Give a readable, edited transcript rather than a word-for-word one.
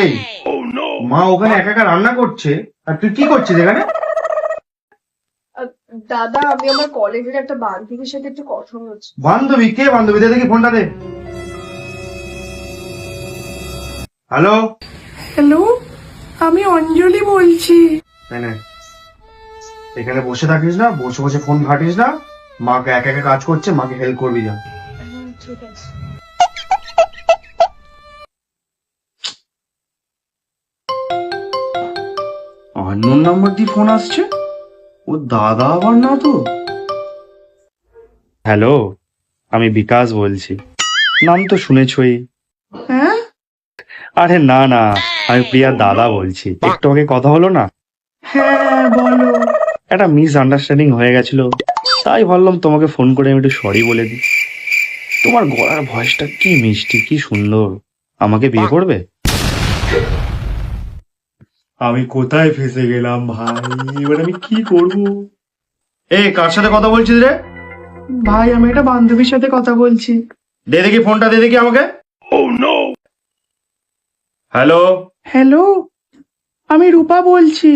এই মা ওখানে একা একা রান্না করছে আর তুই কি করছিস এখানে? দাদা, আমি আমার কলেজের একটা বান্ধবীর সাথে একটু কথা বলছি। বান্ধবী? কে বান্ধবী? দে দেখি ফোনটা দে। হ্যালো। হ্যালো, আমি অঞ্জলি বলছি। এখানে বসে থাকিস না, বসে বসে ফোন ঘাটিস না। মাকে একা একা কাজ করছে, মাকে হেল্প করবি যা। ঠিক আছে। আননোন নাম্বার দিয়ে ফোন আসছে, ও দাদা আবার না তো? হ্যালো, আমি বিকাশ বলছি। নাম তো শুনেছই। হ্যাঁ, আরে না না, আমি প্রিয়ার দাদা বলছি। একটু আগে কথা হলো না, হ্যাঁ বলো। একটা মিস আন্ডারস্ট্যান্ডিং হয়ে গেছিল, তাই ভাবলাম তোমাকে ফোন করে আমি একটু সরি বলে দিই। তোমার গলার ভয়েসটা কি মিষ্টি, কি সুন্দর। আমাকে বিয়ে করবে? আমি কোথায় ফেসে গেলাম ভাই, এবার আমি কি করব? এই কার সাথে কথা বলছিস রে? ভাই, আমি একটা বান্ধবীর সাথে কথা বলছি। দে দেখি ফোনটা, দে দেখি আমাকে। হ্যালো। হ্যালো, আমি রূপা বলছি।